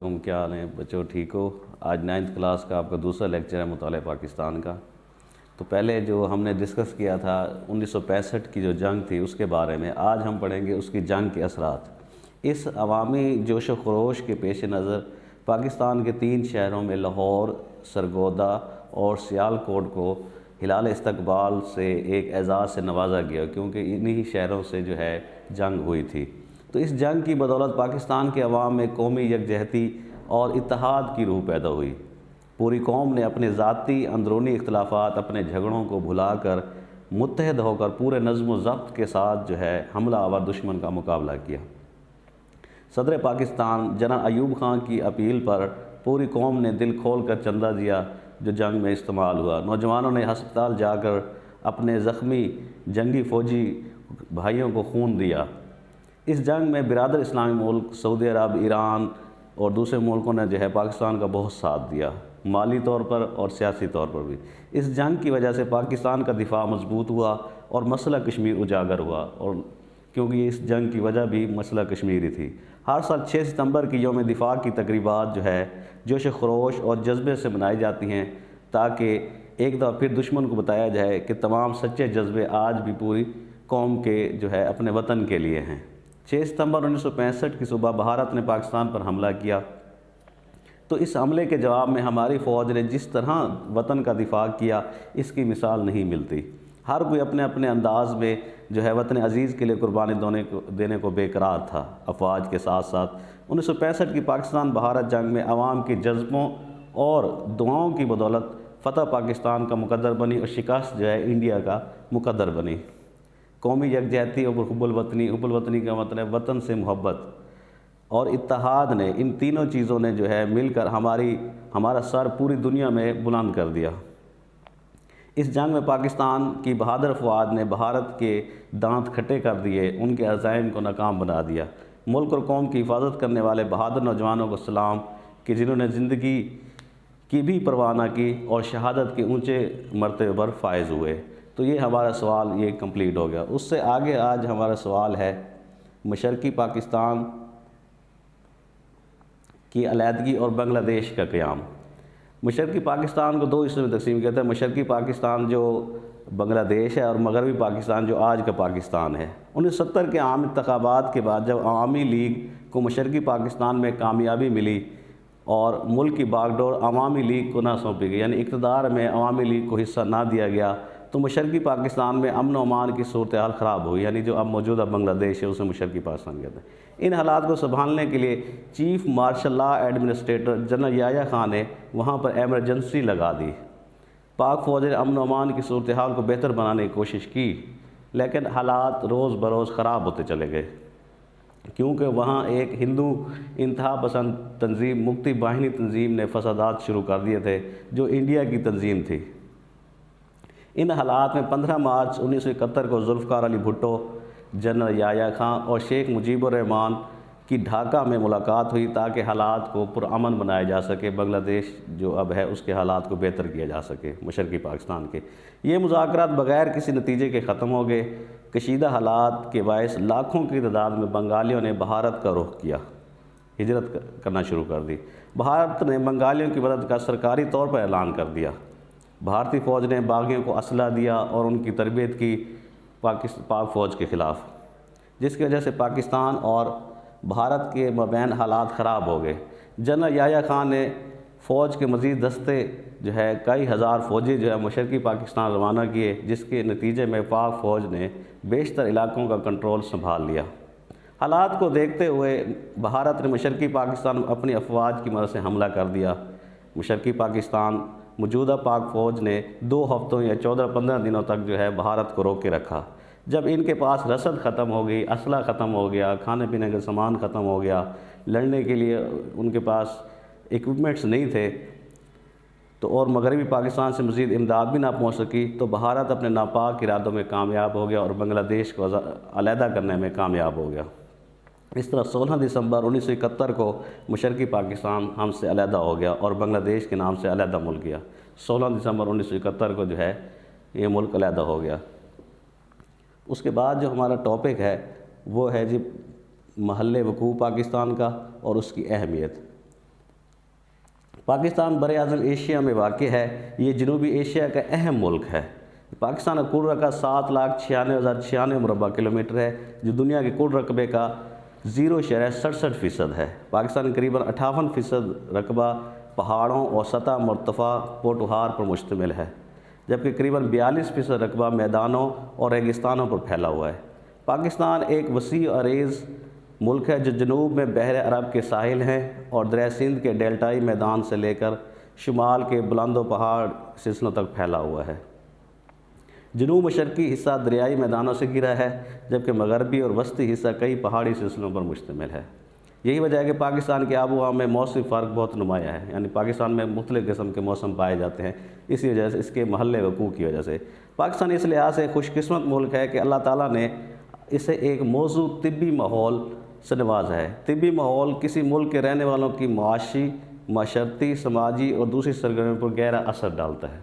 تم کیا حال ہیں بچوں؟ ٹھیک ہو؟ آج 9th کلاس کا آپ کا دوسرا لیکچر ہے مطالعہ پاکستان کا۔ تو پہلے جو ہم نے ڈسکس کیا تھا 1965 کی جو جنگ تھی اس کے بارے میں، آج ہم پڑھیں گے اس کی جنگ کے اثرات۔ اس عوامی جوش و خروش کے پیش نظر پاکستان کے 3 شہروں میں لاہور، سرگودا اور سیالکوٹ کو ہلال استقبال سے ایک اعزاز سے نوازا گیا، کیونکہ انہی شہروں سے جو ہے جنگ ہوئی تھی۔ تو اس جنگ کی بدولت پاکستان کے عوام میں قومی یکجہتی اور اتحاد کی روح پیدا ہوئی۔ پوری قوم نے اپنے ذاتی اندرونی اختلافات، اپنے جھگڑوں کو بھلا کر متحد ہو کر پورے نظم و ضبط کے ساتھ جو ہے حملہ آور دشمن کا مقابلہ کیا۔ صدر پاکستان جنرل ایوب خان کی اپیل پر پوری قوم نے دل کھول کر چندہ دیا جو جنگ میں استعمال ہوا۔ نوجوانوں نے ہسپتال جا کر اپنے زخمی جنگی فوجی بھائیوں کو خون دیا۔ اس جنگ میں برادر اسلامی ملک سعودی عرب، ایران اور دوسرے ملکوں نے جو ہے پاکستان کا بہت ساتھ دیا، مالی طور پر اور سیاسی طور پر بھی۔ اس جنگ کی وجہ سے پاکستان کا دفاع مضبوط ہوا اور مسئلہ کشمیر اجاگر ہوا، اور کیونکہ اس جنگ کی وجہ بھی مسئلہ کشمیری تھی۔ ہر سال 6 ستمبر کی یوم دفاع کی تقریبات جو ہے جوش و خروش اور جذبے سے منائی جاتی ہیں، تاکہ ایک دفعہ پھر دشمن کو بتایا جائے کہ تمام سچے جذبے آج بھی پوری قوم کے جو ہے اپنے وطن کے لیے ہیں۔ 6 ستمبر 1965 کی صبح بھارت نے پاکستان پر حملہ کیا، تو اس حملے کے جواب میں ہماری فوج نے جس طرح وطن کا دفاع کیا، اس کی مثال نہیں ملتی۔ ہر کوئی اپنے اپنے انداز میں جو ہے وطن عزیز کے لیے قربانی دینے کو بے قرار تھا۔ افواج کے ساتھ ساتھ 1965 کی پاکستان بھارت جنگ میں عوام کے جذبوں اور دعاؤں کی بدولت فتح پاکستان کا مقدر بنی اور شکست جو ہے انڈیا کا مقدر بنی۔ قومی یکجہتی اور حب الوطنی کا مطلب وطن سے محبت اور اتحاد نے، ان تینوں چیزوں نے جو ہے مل کر ہمارا سر پوری دنیا میں بلند کر دیا۔ اس جنگ میں پاکستان کی بہادر افواج نے بھارت کے دانت کھٹے کر دیے، ان کے عزائم کو ناکام بنا دیا۔ ملک اور قوم کی حفاظت کرنے والے بہادر نوجوانوں کو سلام کہ جنہوں نے زندگی کی بھی پرواہ نہ کی اور شہادت کے اونچے مرتبے پر فائز ہوئے۔ تو یہ ہمارا سوال یہ کمپلیٹ ہو گیا۔ اس سے آگے آج ہمارا سوال ہے مشرقی پاکستان کی علیحدگی اور بنگلہ دیش کا قیام۔ مشرقی پاکستان کو 2 حصوں میں تقسیم کیا تھا، مشرقی پاکستان جو بنگلہ دیش ہے اور مغربی پاکستان جو آج کا پاکستان ہے۔ 1970 کے عام انتخابات کے بعد جب عوامی لیگ کو مشرقی پاکستان میں کامیابی ملی اور ملک کی باغ ڈور عوامی لیگ کو نہ سونپی گئی، یعنی اقتدار میں عوامی لیگ کو حصہ نہ دیا گیا، تو مشرقی پاکستان میں امن و امان کی صورتحال خراب ہوئی، یعنی جو اب موجودہ بنگلہ دیش ہے اسے مشرقی پاکستان کہتے ہیں۔ ان حالات کو سنبھالنے کے لیے chief martial law administrator general Yahya Khan نے وہاں پر ایمرجنسی لگا دی۔ پاک فوج نے امن و امان کی صورتحال کو بہتر بنانے کی کوشش کی، لیکن حالات روز بروز خراب ہوتے چلے گئے، کیونکہ وہاں ایک ہندو انتہا پسند تنظیم مکتی باہنی تنظیم نے فسادات شروع کر دیے تھے جو انڈیا کی تنظیم تھی۔ ان حالات میں 15 مارچ 1971 کو ذوالفقار علی بھٹو، جنرل یحییٰ خان اور شیخ مجیب الرحمان کی ڈھاکہ میں ملاقات ہوئی تاکہ حالات کو پرامن بنایا جا سکے، بنگلہ دیش جو اب ہے اس کے حالات کو بہتر کیا جا سکے مشرقی پاکستان کے۔ یہ مذاکرات بغیر کسی نتیجے کے ختم ہو گئے۔ کشیدہ حالات کے باعث لاکھوں کی تعداد میں بنگالیوں نے بھارت کا رخ کیا، ہجرت کرنا شروع کر دی۔ بھارت نے بنگالیوں کی مدد کا سرکاری طور پر اعلان کر دیا۔ بھارتی فوج نے باغیوں کو اسلحہ دیا اور ان کی تربیت کی پاک فوج کے خلاف، جس کی وجہ سے پاکستان اور بھارت کے مابین حالات خراب ہو گئے۔ جنرل یحییٰ خان نے فوج کے مزید دستے جو ہے کئی ہزار فوجی جو ہے مشرقی پاکستان روانہ کیے، جس کے نتیجے میں پاک فوج نے بیشتر علاقوں کا کنٹرول سنبھال لیا۔ حالات کو دیکھتے ہوئے بھارت نے مشرقی پاکستان میں اپنی افواج کی مدد سے حملہ کر دیا۔ مشرقی پاکستان موجودہ پاک فوج نے 2 ہفتوں یا 14-15 دنوں تک جو ہے بھارت کو روکے رکھا۔ جب ان کے پاس رسد ختم ہو گئی، اسلحہ ختم ہو گیا، کھانے پینے کا سامان ختم ہو گیا، لڑنے کے لیے ان کے پاس ایکوپمنٹس نہیں تھے، تو اور مغربی پاکستان سے مزید امداد بھی نہ پہنچ سکی، تو بھارت اپنے ناپاک ارادوں میں کامیاب ہو گیا اور بنگلہ دیش کو علیحدہ کرنے میں کامیاب ہو گیا۔ اس طرح 16 دسمبر 1971 کو مشرقی پاکستان ہم سے علیحدہ ہو گیا اور بنگلہ دیش کے نام سے علیحدہ ملک گیا۔ 16 دسمبر 1971 کو جو ہے یہ ملک علیحدہ ہو گیا۔ اس کے بعد جو ہمارا ٹاپک ہے وہ ہے جی محل وقوع پاکستان کا اور اس کی اہمیت۔ پاکستان بر اعظم ایشیا میں واقع ہے، یہ جنوبی ایشیا کا اہم ملک ہے۔ پاکستان کا کل رقبہ 7,96,096 مربع کلومیٹر ہے، جو دنیا کے کل رقبے کا 0.67% ہے۔ پاکستان قریباً 58% رقبہ پہاڑوں اور سطح مرتفع پوٹوہار پر مشتمل ہے، جبکہ قریباً 42% رقبہ میدانوں اور ریگستانوں پر پھیلا ہوا ہے۔ پاکستان ایک وسیع و عریض ملک ہے جو جنوب میں بحر عرب کے ساحل ہیں اور دریائے سندھ کے ڈیلٹائی میدان سے لے کر شمال کے بلند و پہاڑ سلسلوں تک پھیلا ہوا ہے۔ جنوب مشرقی حصہ دریائی میدانوں سے گھرا ہے، جبکہ مغربی اور وسطی حصہ کئی پہاڑی سلسلوں پر مشتمل ہے۔ یہی وجہ ہے کہ پاکستان کی آب و ہوا میں موسمی فرق بہت نمایاں ہے، یعنی پاکستان میں مختلف قسم کے موسم پائے جاتے ہیں، اسی وجہ سے اس کے محل وقوع کی وجہ سے۔ پاکستان اس لحاظ سے خوش قسمت ملک ہے کہ اللہ تعالیٰ نے اسے ایک موزوں طبی ماحول سے نوازا ہے۔ طبی ماحول کسی ملک کے رہنے والوں کی معاشی، معاشرتی، سماجی اور دوسری سرگرمیوں پر گہرا اثر ڈالتا ہے۔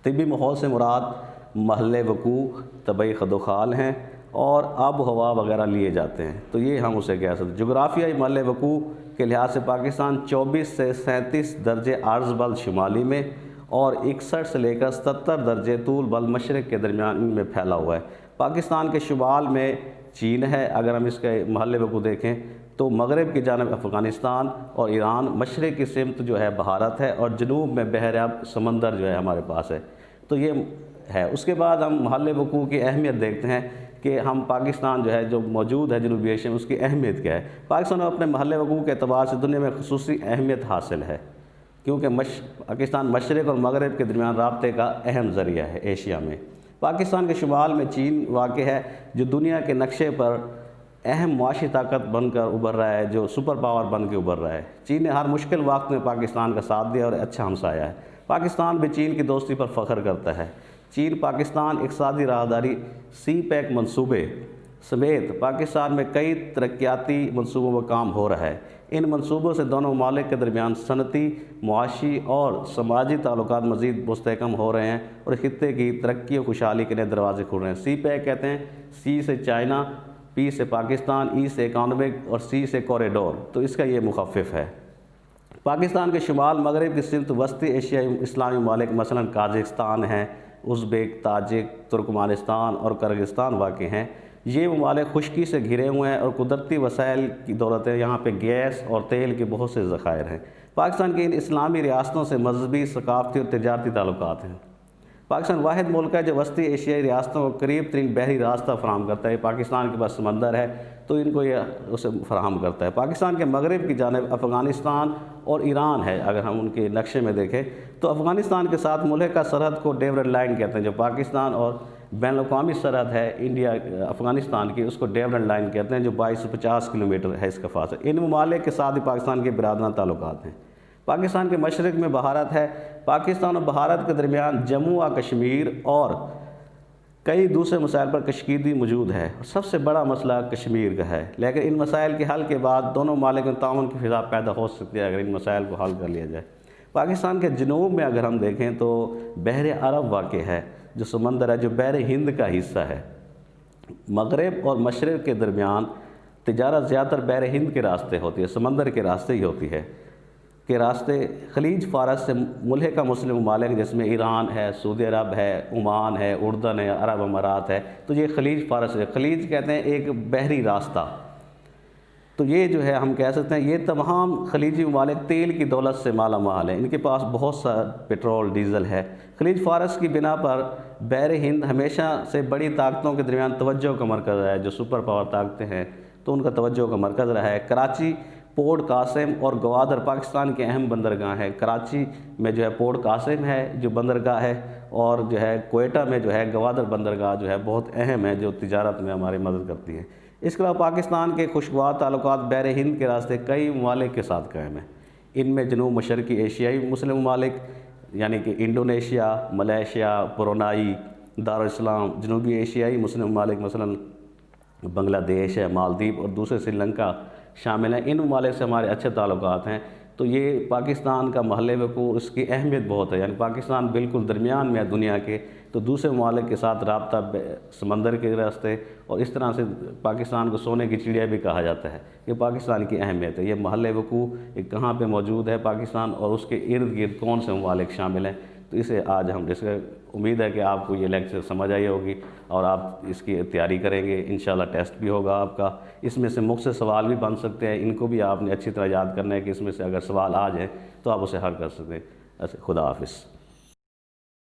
طبی ماحول سے مراد محل وقوع، طبعی خدوخال ہیں اور آب و ہوا وغیرہ لیے جاتے ہیں، تو یہ ہم اسے کہہ سکتے ہیں۔ جغرافیائی محل وقوع کے لحاظ سے پاکستان 24 سے 37 درجے عرض بل شمالی میں اور 61 سے لے کر 77 درجے طول بل مشرق کے درمیان ان میں پھیلا ہوا ہے۔ پاکستان کے شمال میں چین ہے، اگر ہم اس کے محل وقوع دیکھیں تو مغرب کی جانب افغانستان اور ایران، مشرق کی سمت جو ہے بھارت ہے اور جنوب میں بحر عرب سمندر جو ہے ہمارے پاس ہے، تو یہ ہے۔ اس کے بعد ہم محل وقوع کی اہمیت دیکھتے ہیں کہ ہم پاکستان جو ہے جو موجود ہے جنوبی ایشیا میں، اس کی اہمیت کیا ہے۔ پاکستان کو اپنے محل وقوع کے اعتبار سے دنیا میں خصوصی اہمیت حاصل ہے، کیونکہ پاکستان مشرق اور مغرب کے درمیان رابطے کا اہم ذریعہ ہے ایشیا میں۔ پاکستان کے شمال میں چین واقع ہے، جو دنیا کے نقشے پر اہم معاشی طاقت بن کر ابھر رہا ہے، جو سپر پاور بن کے ابھر رہا ہے۔ چین نے ہر مشکل وقت میں پاکستان کا ساتھ دیا اور اچھا ہمسایہ ہے۔ پاکستان بھی چین کی دوستی پر فخر کرتا ہے۔ چین پاکستان اقتصادی راہداری سی پیک منصوبے سمیت پاکستان میں کئی ترقیاتی منصوبوں پر کام ہو رہا ہے۔ ان منصوبوں سے دونوں ممالک کے درمیان صنعتی، معاشی اور سماجی تعلقات مزید مستحکم ہو رہے ہیں اور خطے کی ترقی و خوشحالی کے نئے دروازے کھل رہے ہیں۔ سی پیک کہتے ہیں سی سے چائنا، پی سے پاکستان، ای سے اکانومک اور سی سے کوریڈور، تو اس کا یہ مخفف ہے۔ پاکستان کے شمال مغرب کی سمت وسطی ایشیائی اسلامی ممالک مثلاً قازقستان ہیں، ازبیک، تاجک، ترکمانستان اور کرغزستان واقع ہیں۔ یہ ممالک خشکی سے گھرے ہوئے ہیں اور قدرتی وسائل کی دولت ہے، یہاں پہ گیس اور تیل کے بہت سے ذخائر ہیں۔ پاکستان کی ان اسلامی ریاستوں سے مذہبی، ثقافتی اور تجارتی تعلقات ہیں۔ پاکستان واحد ملک ہے جو وسطی ایشیائی ریاستوں کو قریب ترین بحری راستہ فراہم کرتا ہے۔ پاکستان کے پاس سمندر ہے تو ان کو یہ اسے فراہم کرتا ہے۔ پاکستان کے مغرب کی جانب افغانستان اور ایران ہے، اگر ہم ان کے نقشے میں دیکھیں تو افغانستان کے ساتھ ملک کا سرحد کو ڈیورڈ لائن کہتے ہیں۔ جو پاکستان اور بین الاقوامی سرحد ہے انڈیا افغانستان کی، اس کو ڈیورڈ لائن کہتے ہیں، جو 2250 کلومیٹر ہے اس کا فاصلہ۔ ان ممالک کے ساتھ ہی پاکستان کے برادرانہ تعلقات ہیں۔ پاکستان کے مشرق میں بھارت ہے۔ پاکستان اور بھارت کے درمیان جموں و کشمیر اور کئی دوسرے مسائل پر کشیدگی موجود ہے۔ سب سے بڑا مسئلہ کشمیر کا ہے، لیکن ان مسائل کے حل کے بعد دونوں ممالک میں تعاون کی فضا پیدا ہو سکتی ہے اگر ان مسائل کو حل کر لیا جائے۔ پاکستان کے جنوب میں اگر ہم دیکھیں تو بحر عرب واقع ہے، جو سمندر ہے، جو بحر ہند کا حصہ ہے۔ مغرب اور مشرق کے درمیان تجارت زیادہ تر بحر ہند کے راستے ہوتی ہے، سمندر کے راستے ہی ہوتی ہے کے راستے۔ خلیج فارس سے ملحقہ مسلم ممالک جس میں ایران ہے، سعودی عرب ہے، عمان ہے، اردن ہے، عرب امارات ہے، تو یہ خلیج فارس ہے۔ خلیج کہتے ہیں ایک بحری راستہ، تو یہ جو ہے ہم کہہ سکتے ہیں یہ تمام خلیجی ممالک تیل کی دولت سے مالا مال ہیں، ان کے پاس بہت سا پیٹرول، ڈیزل ہے۔ خلیج فارس کی بنا پر بحر ہند ہمیشہ سے بڑی طاقتوں کے درمیان توجہ کا مرکز رہا ہے، جو سپر پاور طاقتیں ہیں تو ان کا توجہ کا مرکز رہا ہے۔ کراچی، پورٹ قاسم اور گوادر پاکستان کے اہم بندرگاہ ہیں۔ کراچی میں جو ہے پورٹ قاسم ہے جو بندرگاہ ہے، اور جو ہے کوئٹہ میں جو ہے گوادر بندرگاہ جو ہے بہت اہم ہے، جو تجارت میں ہماری مدد کرتی ہے۔ اس کے علاوہ پاکستان کے خوشگوار تعلقات بحر ہند کے راستے کئی ممالک کے ساتھ قائم ہیں۔ ان میں جنوب مشرقی ایشیائی مسلم ممالک یعنی کہ انڈونیشیا، ملیشیا، برونائی، دارالاسلام، جنوبی ایشیائی مسلم ممالک مثلاً بنگلہ دیش ہے، مالدیپ اور دوسرے سری لنکا شامل ہیں۔ ان ممالک سے ہمارے اچھے تعلقات ہیں، تو یہ پاکستان کا محل وقوع، اس کی اہمیت بہت ہے، یعنی پاکستان بالکل درمیان میں ہے دنیا کے، تو دوسرے ممالک کے ساتھ رابطہ سمندر کے راستے، اور اس طرح سے پاکستان کو سونے کی چڑیا بھی کہا جاتا ہے۔ یہ پاکستان کی اہمیت ہے، یہ محل وقوع کہاں پہ موجود ہے پاکستان، اور اس کے ارد گرد کون سے ممالک شامل ہیں، تو اسے آج ہم امید ہے کہ آپ کو یہ لیکچر سمجھ آئی ہوگی اور آپ اس کی تیاری کریں گے۔ انشاءاللہ ٹیسٹ بھی ہوگا آپ کا، اس میں سے مختصر سوال بھی بن سکتے ہیں، ان کو بھی آپ نے اچھی طرح یاد کرنا ہے کہ اس میں سے اگر سوال آ جائیں تو آپ اسے حل کر سکیں۔ خدا حافظ۔